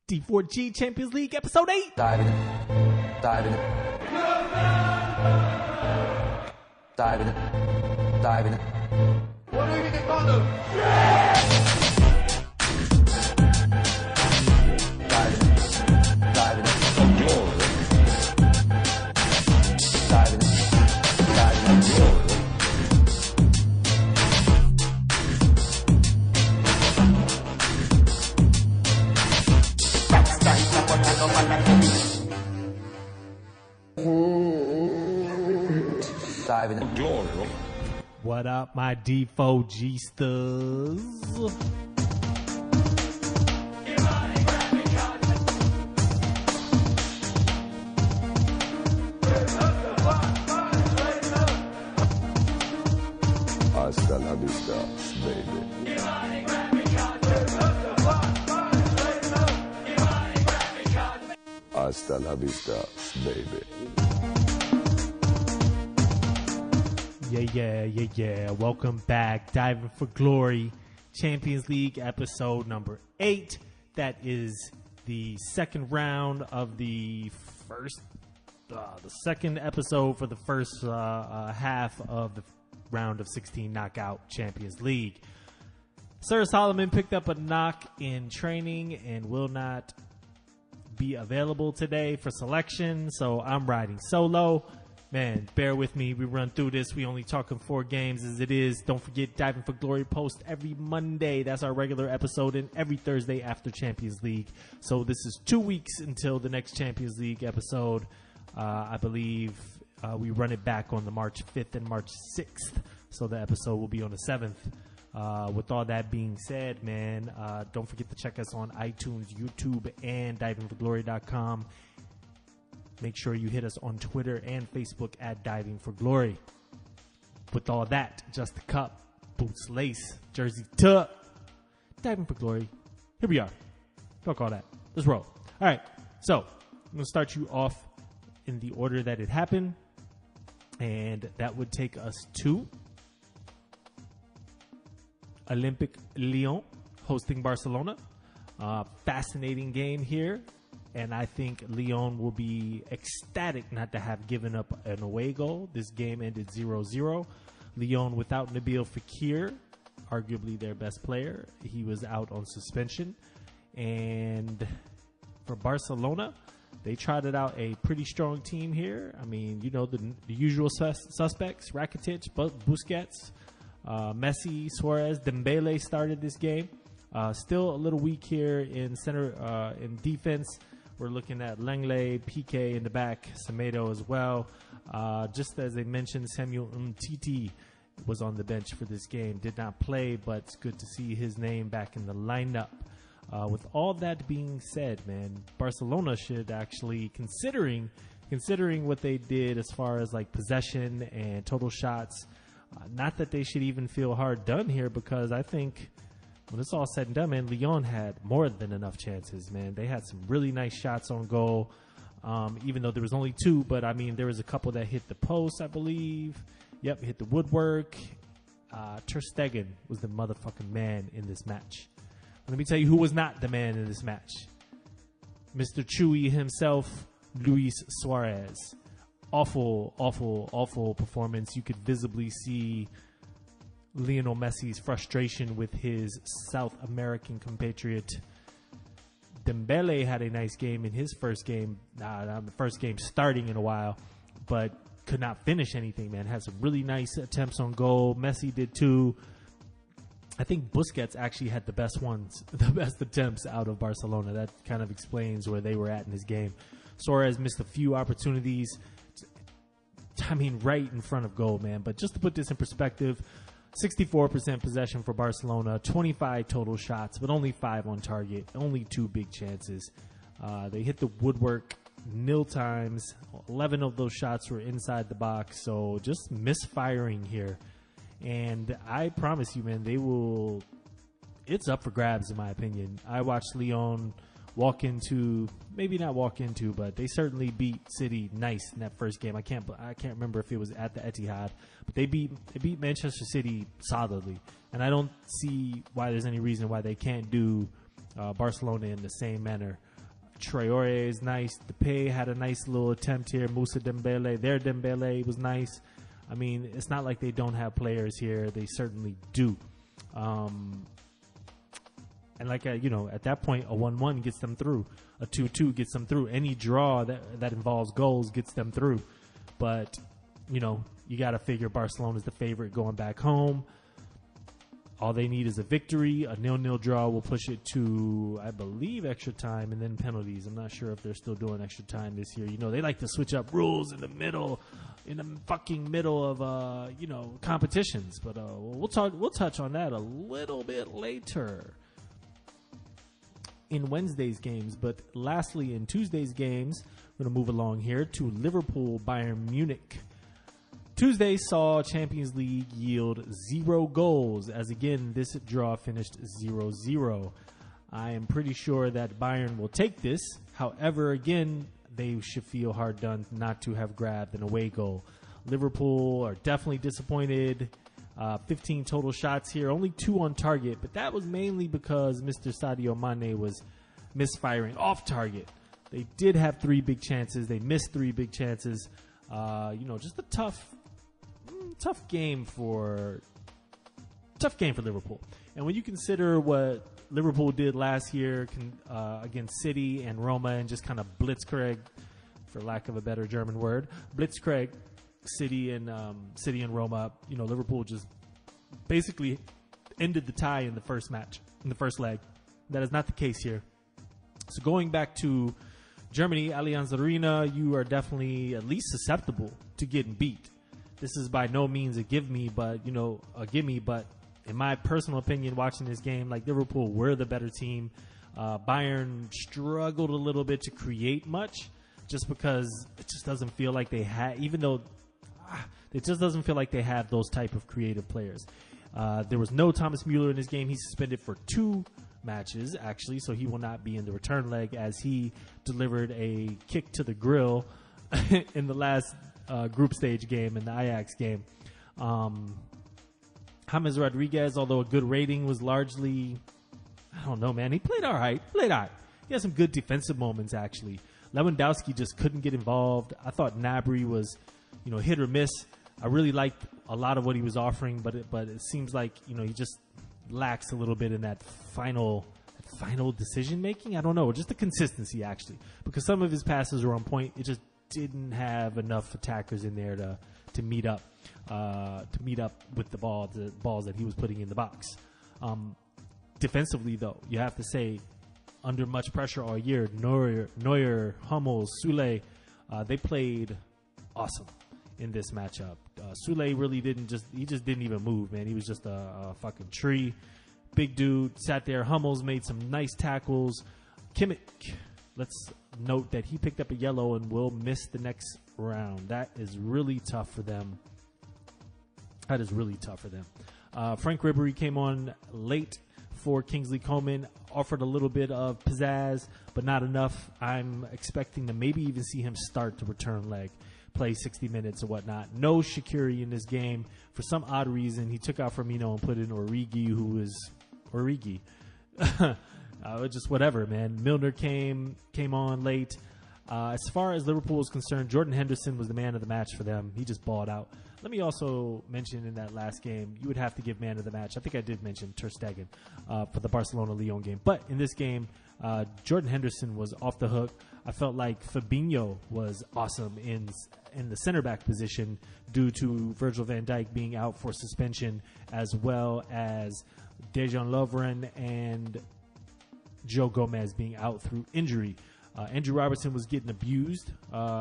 D4G Champions League Episode 8. Diving in. What do we get bottom? What up, my D4G stars? Hasta la vista, baby. Hasta la vista, baby. Yeah. Welcome back. Diving for Glory, Champions League episode number 8. That is the second round of the second episode for the first half of the round of 16 knockout Champions League. Sir Solomon picked up a knock in training and will not be available today for selection, so I'm riding solo. Man, bear with me. We run through this. We only talking 4 games as it is. Don't forget, Diving for Glory post every Monday. That's our regular episode, and every Thursday after Champions League. So this is 2 weeks until the next Champions League episode. I believe we run it back on the March 5th and March 6th. So the episode will be on the 7th. With all that being said, man, don't forget to check us on iTunes, YouTube, and divingforglory.com. Make sure you hit us on Twitter and Facebook at Diving for Glory. With all that, just a cup, boots, lace, jersey, tuck, Diving for Glory. Here we are. Fuck all that. Let's roll. All right. So I'm going to start you off in the order that it happened. And that would take us to Olympic Lyon hosting Barcelona. Fascinating game here. And I think Lyon will be ecstatic not to have given up an away goal. This game ended 0-0. Lyon without Nabil Fekir, arguably their best player. He was out on suspension. And for Barcelona, they trotted out a pretty strong team here. I mean, you know, the usual suspects, Rakitic, Busquets, Messi, Suarez, Dembele started this game. Still a little weak here in defense. We're looking at Lenglet, Piqué in the back, Semedo as well. Just as they mentioned, Samuel Umtiti was on the bench for this game. Did not play, but it's good to see his name back in the lineup. With all that being said, man, Barcelona should actually, considering what they did as far as like possession and total shots, not that they should even feel hard done here, because I think when it's all said and done, man, Lyon had more than enough chances, man. They had some really nice shots on goal, even though there was only 2. But, I mean, there was a couple that hit the post, I believe. Yep, hit the woodwork. Ter Stegen was the motherfucking man in this match. Let me tell you who was not the man in this match. Mr. Chewy himself, Luis Suarez. Awful performance. You could visibly see Lionel Messi's frustration with his South American compatriot. Dembele had a nice game in his first game. The first game starting in a while, but could not finish anything, man. Had some really nice attempts on goal. Messi did too. I think Busquets actually had the best attempts out of Barcelona. That kind of explains where they were at in this game. Suarez missed a few opportunities. I mean, right in front of goal, man. But just to put this in perspective, 64% possession for Barcelona, 25 total shots, but only 5 on target, only 2 big chances. They hit the woodwork nil times. 11 of those shots were inside the box, so just misfiring here. And I promise you, man, it's up for grabs in my opinion. I watched Lyon maybe not walk into, but they certainly beat City nice in that first game. I can't remember if it was at the Etihad, but they beat Manchester City solidly, and I don't see why there's any reason why they can't do Barcelona in the same manner. Traore is nice. Depay had a nice little attempt here. Moussa Dembele, their Dembele was nice. I mean, it's not like they don't have players here. They certainly do. And like, at that point, a 1-1 gets them through. A 2-2 gets them through. Any draw that involves goals gets them through. But, you got to figure Barcelona's the favorite going back home. All they need is a victory. A 0-0 draw will push it to, I believe, extra time and then penalties. I'm not sure if they're still doing extra time this year. They like to switch up rules in the fucking middle of, competitions. But we'll touch on that a little bit later in Wednesday's games. But lastly, in Tuesday's games, we're going to move along here to Liverpool Bayern Munich. Tuesday saw Champions League yield 0 goals, as again, this draw finished 0-0. I am pretty sure that Bayern will take this. However, again, they should feel hard done not to have grabbed an away goal. Liverpool are definitely disappointed. 15 total shots here, only 2 on target, but that was mainly because Mr. Sadio Mane was misfiring off target. They did have 3 big chances. They missed 3 big chances. Just a tough game for Liverpool. And when you consider what Liverpool did last year against City and Roma and just kind of blitzkrieg, for lack of a better German word, blitzkrieg City and Roma, Liverpool just basically ended the tie in the first leg. That is not the case here. So going back to Germany, Allianz Arena, you are definitely at least susceptible to getting beat. This is by no means a gimme, but in my personal opinion, watching this game, like, Liverpool were the better team. Bayern struggled a little bit to create much, just because it just doesn't feel like they had, it just doesn't feel like they have those type of creative players. There was no Thomas Müller in this game. He's suspended for 2 matches, actually, so he will not be in the return leg, as he delivered a kick to the grill in the last group stage game, in the Ajax game. James Rodriguez, although a good rating, was largely, I don't know, man. He played all right. He had some good defensive moments, actually. Lewandowski just couldn't get involved. I thought Gnabry was, hit or miss. I really liked a lot of what he was offering, but it seems like, he just lacks a little bit in that final decision making. I don't know, just the consistency, actually, because some of his passes were on point. It just didn't have enough attackers in there to meet up with the balls that he was putting in the box. Defensively, though, you have to say, under much pressure all year, Neuer, Hummels, Sule, they played awesome in this matchup. Sule really didn't even move, man. He was just a fucking tree. Big dude, sat there. Hummels made some nice tackles. Kimmich, let's note that he picked up a yellow and will miss the next round. That is really tough for them. Frank Ribery came on late for Kingsley Coman, offered a little bit of pizzazz, but not enough. I'm expecting to maybe even see him start the return leg, play 60 minutes or whatnot. No Shaqiri in this game. For some odd reason, he took out Firmino and put in Origi, who was Origi. Just whatever, man. Milner came on late. As far as Liverpool is concerned, Jordan Henderson was the man of the match for them. He just balled out. Let me also mention, in that last game, you would have to give man of the match. I think I did mention Ter Stegen for the Barcelona-Lyon game. But in this game, Jordan Henderson was off the hook. I felt like Fabinho was awesome in the center back position due to Virgil van Dijk being out for suspension, as well as Dejan Lovren and Joe Gomez being out through injury. Andrew Robertson was getting abused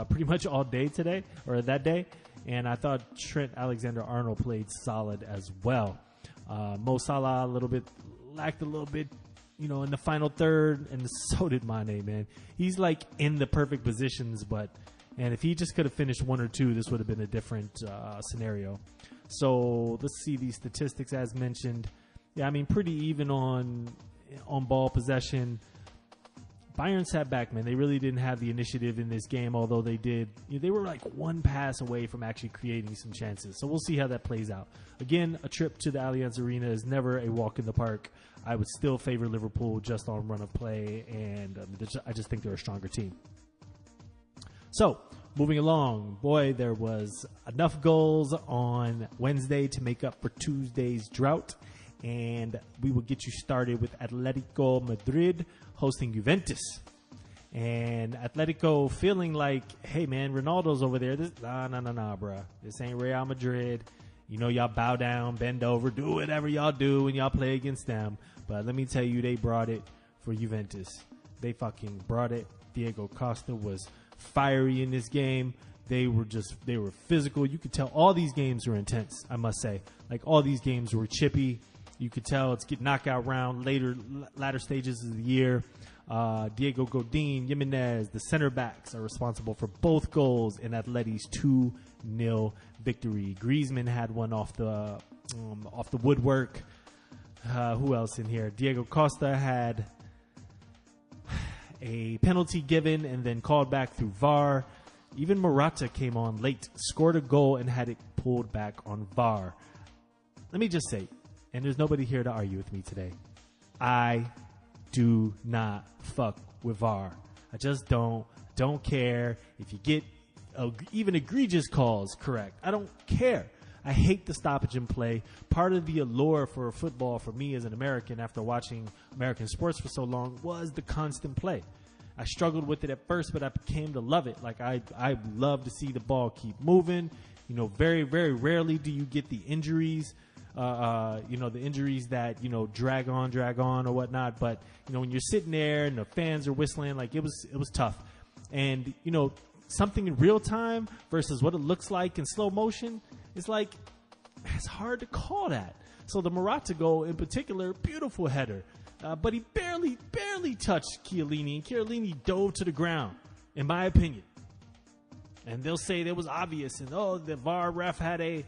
pretty much all day today, or that day, and I thought Trent Alexander-Arnold played solid as well. Mo Salah lacked a little bit, in the final third, and so did Mane, man. He's like in the perfect positions, and if he just could have finished 1 or 2, this would have been a different scenario. So let's see these statistics as mentioned. Yeah, I mean, pretty even on ball possession. Bayern sat back, man. They really didn't have the initiative in this game, although they did. They were like one pass away from actually creating some chances. So we'll see how that plays out. Again, a trip to the Allianz Arena is never a walk in the park. I would still favor Liverpool just on run of play, and I just think they're a stronger team. So, moving along, boy, there was enough goals on Wednesday to make up for Tuesday's drought, and we will get you started with Atletico Madrid hosting Juventus. And Atletico feeling like, hey, man, Ronaldo's over there. Nah, bruh. This ain't Real Madrid. You know, y'all bow down, bend over, do whatever y'all do when y'all play against them. But let me tell you, they brought it for Juventus. They fucking brought it. Diego Costa was fiery in this game. They were physical. You could tell all these games were intense, I must say. Like, all these games were chippy. You could tell it's get knockout round latter stages of the year. Diego Godin, Jimenez, the center backs are responsible for both goals in Atleti's 2-0 victory. Griezmann had one off the woodwork. Who else in here? Diego Costa had a penalty given and then called back through VAR. Even Morata came on late, scored a goal, and had it pulled back on VAR. Let me just say, and there's nobody here to argue with me today, I do not fuck with VAR. I just don't care if you get even egregious calls correct. I don't care. I hate the stoppage in play. Part of the allure for football for me as an American after watching American sports for so long was the constant play. I struggled with it at first, but I came to love it. Like, I love to see the ball keep moving. You know, very, very rarely do you get the injuries, the injuries that, drag on or whatnot. But, when you're sitting there and the fans are whistling, like, it was tough. And, something in real time versus what it looks like in slow motion, it's like, it's hard to call that. So the Morata goal in particular, beautiful header. But he barely touched Chiellini, and Chiellini dove to the ground, in my opinion. And they'll say that was obvious, and the VAR ref had a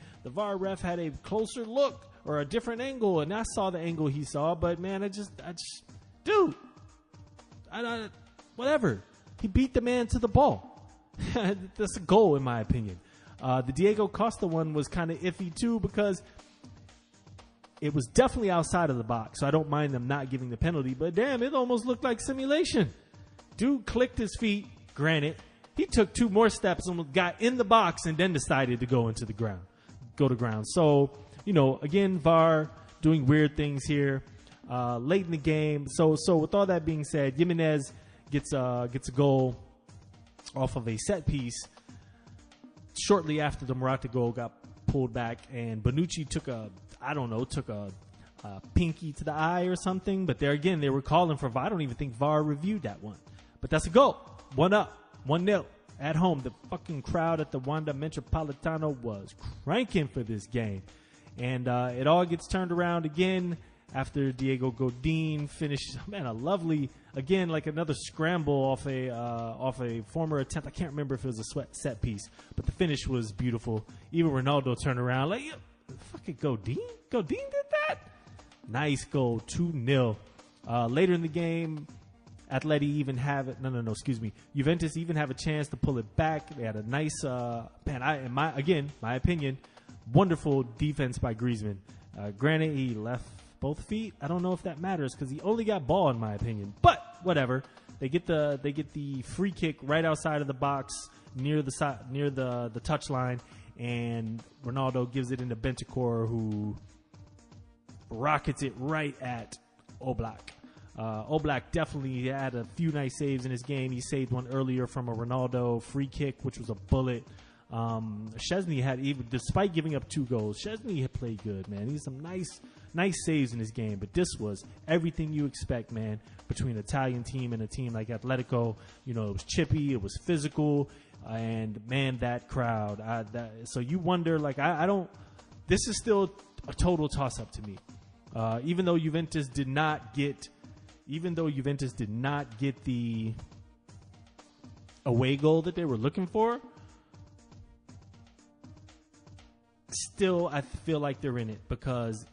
closer look or a different angle, and I saw the angle he saw. But man, dude, whatever. He beat the man to the ball. That's a goal, in my opinion. The Diego Costa one was kind of iffy too, because it was definitely outside of the box, so I don't mind them not giving the penalty. But damn, it almost looked like simulation. Dude clicked his feet, granted. He took 2 more steps and got in the box and then decided to go to ground. So, again, VAR doing weird things here late in the game. So with all that being said, Jimenez gets a goal off of a set piece shortly after the Morata goal got pulled back, and Bonucci took a pinky to the eye or something. But there again, they were calling for VAR. I don't even think VAR reviewed that one. But that's a goal. 1-0, 1-0 at home. The fucking crowd at the Wanda Metropolitano was cranking for this game. And it all gets turned around again after Diego Godin finished, man, a lovely, again, like another scramble off a former attempt. I can't remember if it was a set piece, but the finish was beautiful. Even Ronaldo turned around like, fucking Godin did that? Nice goal, 2-0. Later in the game, Juventus even have a chance to pull it back. They had a nice, in my opinion, wonderful defense by Griezmann. Granted, he left both feet. I don't know if that matters because he only got ball, in my opinion. But whatever. They get the free kick right outside of the box near the touchline, and Ronaldo gives it into Bentancur, who rockets it right at Oblak. Oblak definitely had a few nice saves in his game. He saved one earlier from a Ronaldo free kick, which was a bullet. Szczesny had, even despite giving up 2 goals, Szczesny had played good, man. He had some nice saves in his game, but this was everything you expect, man, between an Italian team and a team like Atletico. It was chippy, it was physical, and man, that crowd. So you wonder, like, I don't. This is still a total toss-up to me. Even though Juventus did not get the away goal that they were looking for, still I feel like they're in it because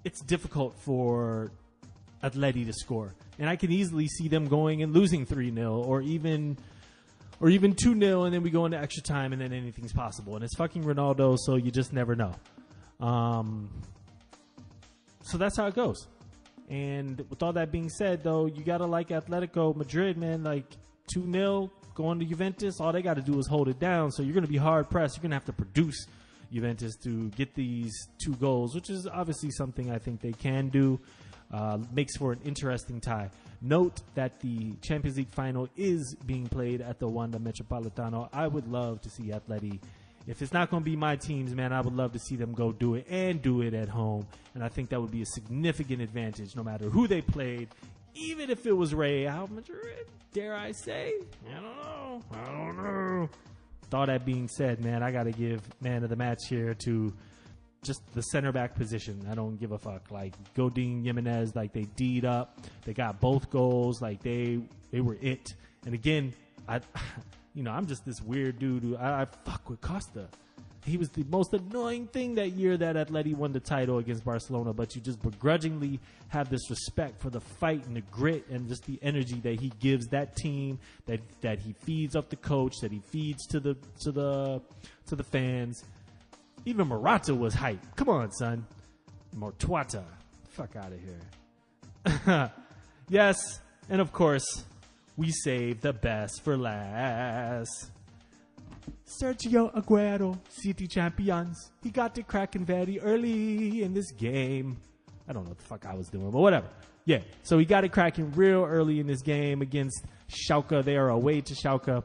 it's difficult for Atleti to score. And I can easily see them going and losing 3-0 or even 2-0, and then we go into extra time, and then anything's possible. And it's fucking Ronaldo, so you just never know. So that's how it goes. And with all that being said, though, you got to like Atletico Madrid, man. Like 2-0 going to Juventus, all they got to do is hold it down. So you're going to be hard-pressed. You're going to have to produce Juventus to get these 2 goals, which is obviously something I think they can do. Makes for an interesting tie. Note that the Champions League final is being played at the Wanda Metropolitano. I would love to see Atleti. If it's not going to be my teams, man, I would love to see them go do it and do it at home. And I think that would be a significant advantage no matter who they played, even if it was Real Madrid, dare I say? I don't know. With all that being said, man, I got to give man of the match here to just the center back position. I don't give a fuck. Like Godin, Jimenez, like they D'd up. They got both goals. Like they were it. And again, I'm just this weird dude who I fuck with Costa. He was the most annoying thing that year that Atleti won the title against Barcelona, but you just begrudgingly have this respect for the fight and the grit and just the energy that he gives that team, that he feeds off the coach, that he feeds to the fans. Even Morata was hype. Come on, son. Mortuata. Fuck out of here. Yes, and of course, we save the best for last. Sergio Aguero, City champions. He got to cracking very early in this game. I don't know what the fuck I was doing, but whatever. Yeah, so he got it cracking real early in this game against Schalke. They are away to Schalke.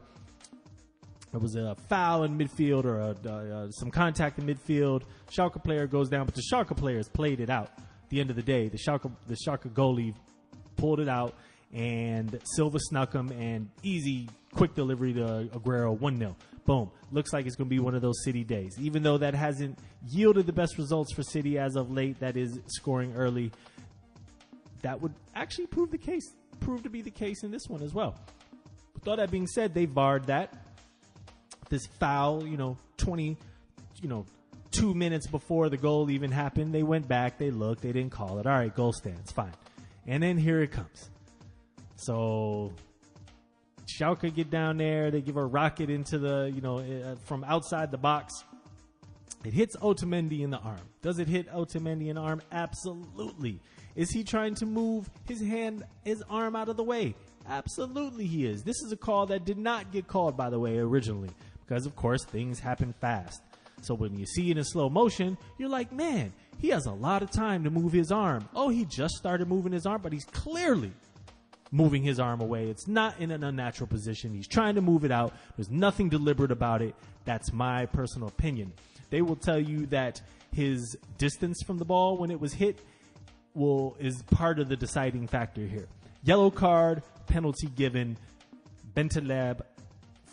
There was a foul in midfield or some contact in midfield. Schalke player goes down, but the Schalke players played it out. At the end of the day, the Schalke goalie pulled it out, and Silva snuck him, and easy, quick delivery to Aguero, 1-0. Boom. Looks like it's going to be one of those City days. Even though that hasn't yielded the best results for City as of late, that is scoring early, that would actually prove to be the case in this one as well. With all that being said, they VAR'd that. This foul, 2 minutes before the goal even happened, they went back, they looked, they didn't call it. All right, goal stands, fine. And then here it comes. So Schalke get down there, they give a rocket into the, from outside the box. It hits Otamendi in the arm. Does it hit Otamendi in the arm? Absolutely. Is he trying to move his arm out of the way? Absolutely he is. This is a call that did not get called, by the way, originally. Because, of course, things happen fast. So when you see it in slow motion, you're like, man, he has a lot of time to move his arm. Oh, he just started moving his arm, but he's clearly moving his arm away. It's not in an unnatural position. He's trying to move it out. There's nothing deliberate about it. That's my personal opinion. They will tell you that his distance from the ball when it was hit is part of the deciding factor here. Yellow card, penalty given. Bentaleb,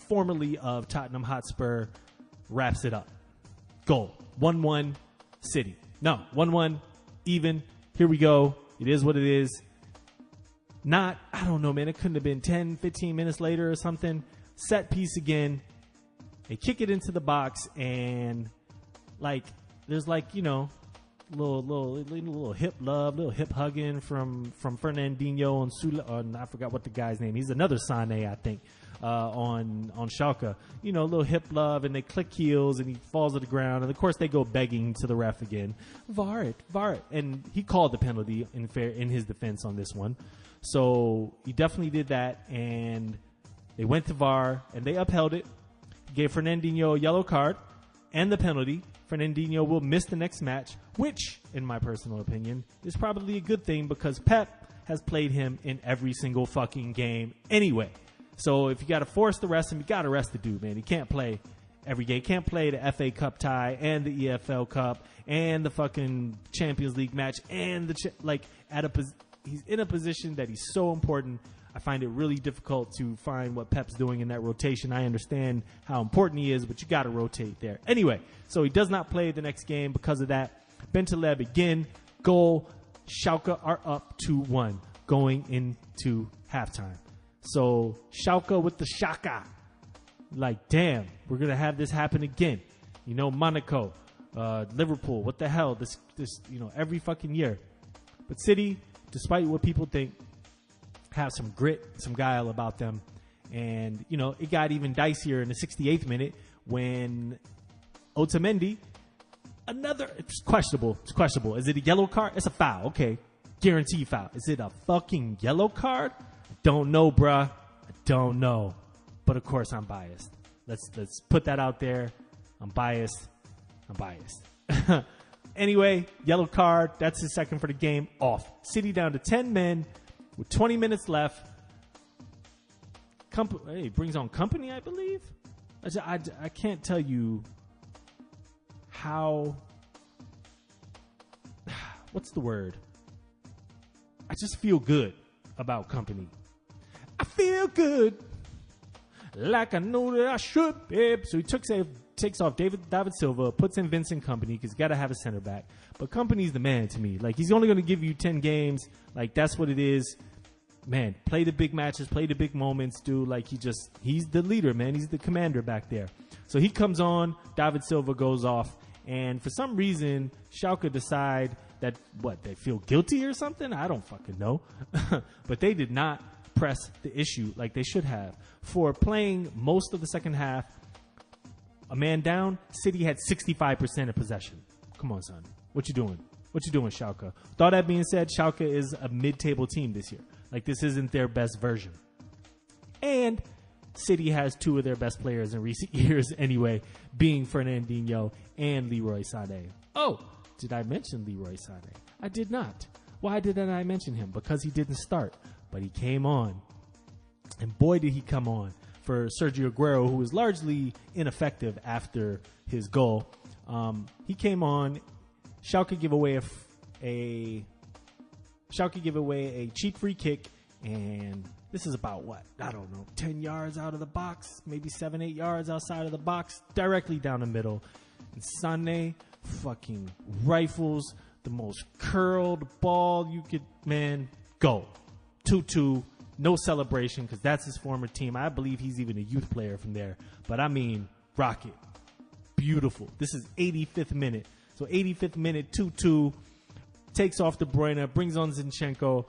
formerly of Tottenham Hotspur, wraps it up. Goal. 1-1 City. No, 1-1 even. Here we go. It is what it is. I don't know, man. It couldn't have been 10, 15 minutes later or something. Set piece again. They kick it into the box, and there's little hip love, little hip hugging from Fernandinho and Sula. I forgot what the guy's name. He's another Sane, I think, on Schalke. A little hip love, and they click heels, and he falls to the ground. And of course, they go begging to the ref again. VAR it. And he called the penalty in his defense on this one. So he definitely did that, and they went to VAR, and they upheld it. Gave Fernandinho a yellow card and the penalty. Fernandinho will miss the next match, which, in my personal opinion, is probably a good thing because Pep has played him in every single fucking game anyway. So if you got to force to rest him, you got to rest the dude, man. He can't play every game. He can't play the FA Cup tie and the EFL Cup and the fucking Champions League match and he's in a position that he's so important. I find it really difficult to find what Pep's doing in that rotation. I understand how important he is, but you got to rotate there. Anyway, so he does not play the next game because of that. Bentaleb again, goal. Schalke are up 2-1 going into halftime. So Schalke with the shaka. Damn, we're going to have this happen again. Monaco, Liverpool, what the hell? This every fucking year. But City, despite what people think, have some grit, some guile about them. And, you know, it got even dicier in the 68th minute when Otamendi, it's questionable. It's questionable. Is it a yellow card? It's a foul. Okay. Guaranteed foul. Is it a fucking yellow card? Don't know, bruh. I don't know. But of course I'm biased. Let's put that out there. I'm biased. Anyway, yellow card. That's his second for the game. Off. City down to 10 men with 20 minutes left. Brings on company, I believe. I can't tell you how. What's the word? I just feel good about company. I feel good, like I know that I should, babe. So he takes off David Silva, puts in Vincent Kompany because you got to have a center back. But Kompany's the man to me. Like, he's only going to give you 10 games. Like, that's what it is. Man, play the big matches, play the big moments, dude. Like, he's the leader, man. He's the commander back there. So he comes on, David Silva goes off, and for some reason, Schalke decide that, they feel guilty or something? I don't fucking know. But they did not press the issue like they should have. For playing most of the second half, a man down, City had 65% of possession. Come on, son. What you doing? What you doing, Schalke? With all that being said, Schalke is a mid-table team this year. Like, this isn't their best version. And City has two of their best players in recent years anyway, being Fernandinho and Leroy Sané. Oh, did I mention Leroy Sané? I did not. Why didn't I mention him? Because he didn't start, but he came on. And boy, did he come on for Sergio Aguero, who was largely ineffective after his goal. He came on. Schalke give away a cheap free kick, and this is about 10 yards out of the box, maybe 7-8 yards outside of the box, directly down the middle. And Sané fucking rifles the most curled ball you could, go. 2-2, no celebration, because that's his former team. I believe he's even a youth player from there. But I mean, rocket. Beautiful. This is 85th minute. So 85th minute, 2-2. Takes off De Bruyne, brings on Zinchenko.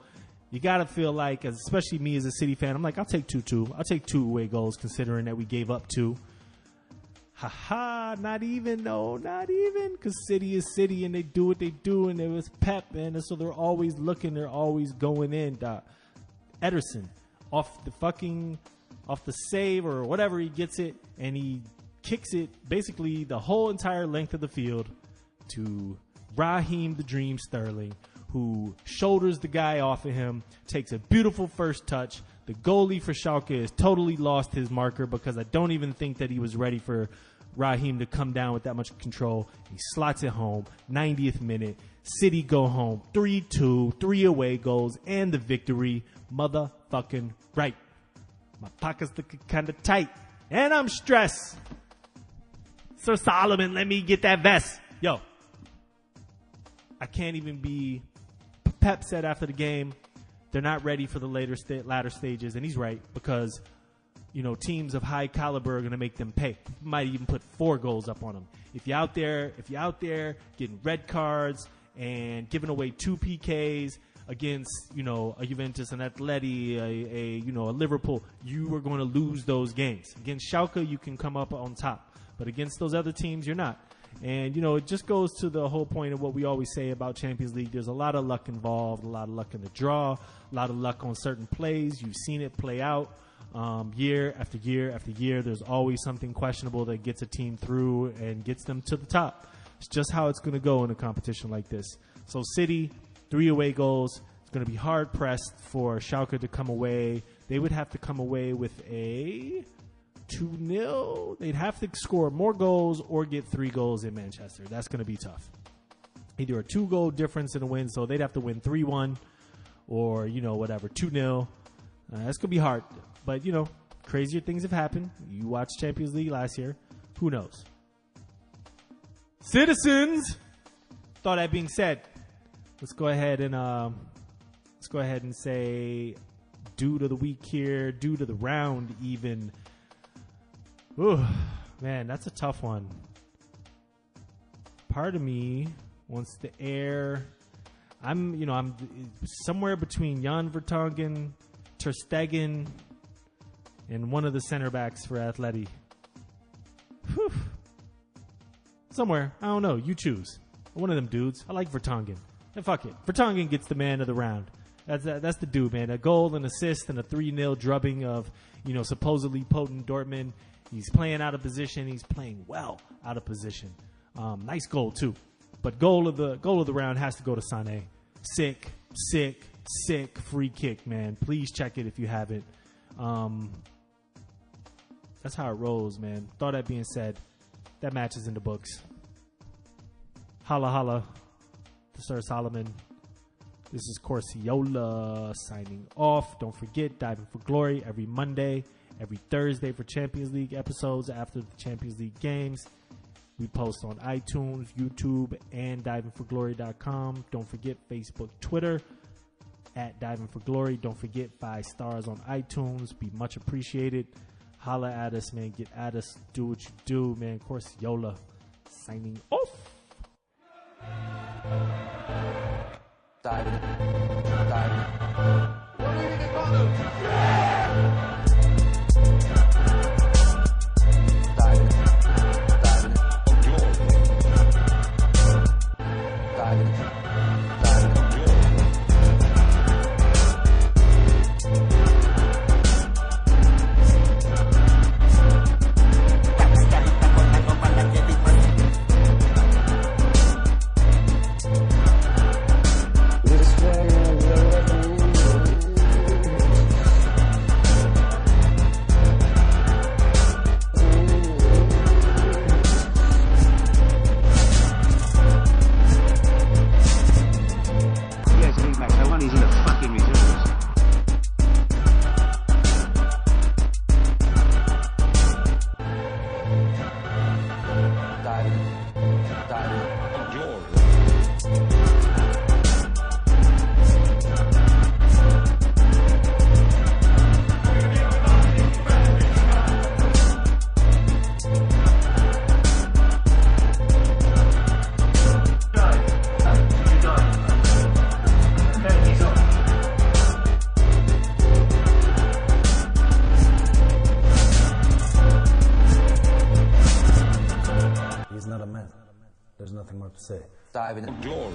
You got to feel like, especially me as a City fan, I'm like, I'll take 2-2. I'll take 2 away goals, considering that we gave up 2. Not even, because City is City, and they do what they do, and it was Pep, and so they're always looking, they're always going in. Ederson, off the save or whatever, he gets it, and he kicks it basically the whole entire length of the field to Raheem the Dream Sterling, who shoulders the guy off of him, takes a beautiful first touch. The goalie for Schalke has totally lost his marker, because I don't even think that he was ready for Raheem to come down with that much control. He slots it home. 90th minute. City go home. 3-2, 3 away goals, and the victory. Motherfucking right. My pockets looking kind of tight, and I'm stressed. Sir Solomon, let me get that vest. Yo. I can't even be. Pep said after the game, they're not ready for the latter stages, and he's right, because teams of high caliber are going to make them pay. Might even put 4 goals up on them. If you're out there getting red cards and giving away 2 PKs against a Juventus, an Atleti, a Liverpool, you are going to lose those games. Against Schalke, you can come up on top, but against those other teams, you're not. And, it just goes to the whole point of what we always say about Champions League. There's a lot of luck involved, a lot of luck in the draw, a lot of luck on certain plays. You've seen it play out year after year after year. There's always something questionable that gets a team through and gets them to the top. It's just how it's going to go in a competition like this. So City, 3 away goals. It's going to be hard-pressed for Schalke to come away. They would have to come away with a 2-0. They'd have to score more goals or get 3 goals in Manchester. That's going to be tough. Either a 2-goal difference in a win, so they'd have to win 3-1 or, 2-0. That's going to be hard. But, crazier things have happened. You watched Champions League last year. Who knows? Citizens! With all that being said, let's go ahead and say due to the week here, due to the round even. Ooh, man, that's a tough one. Part of me wants to air. I'm somewhere between Jan Vertonghen Ter Stegen, and one of the center backs for Atleti. Whew. Somewhere, I don't know. You choose. One of them dudes. I like Vertonghen. And fuck it. Vertonghen gets the man of the round. That's the dude, man. A goal, an assist, and a 3-0 drubbing of, supposedly potent Dortmund. He's playing out of position. He's playing well out of position. Nice goal too. But goal of the round has to go to Sané. Sick free kick, man. Please check it if you haven't. That's how it rolls, man. With all that being said, that match is in the books. Holla holla to Sir Solomon. This is Corsiola signing off. Don't forget, Diving for Glory every Monday, every Thursday for Champions League episodes after the Champions League games. We post on iTunes, YouTube, and divingforglory.com. Don't forget Facebook, Twitter, at Diving for Glory. Don't forget 5 stars on iTunes. Be much appreciated. Holla at us, man. Get at us. Do what you do, man. Corsiola signing off. Diving. What do you think it's called? Diving. There's nothing more to say. Diving. Glory.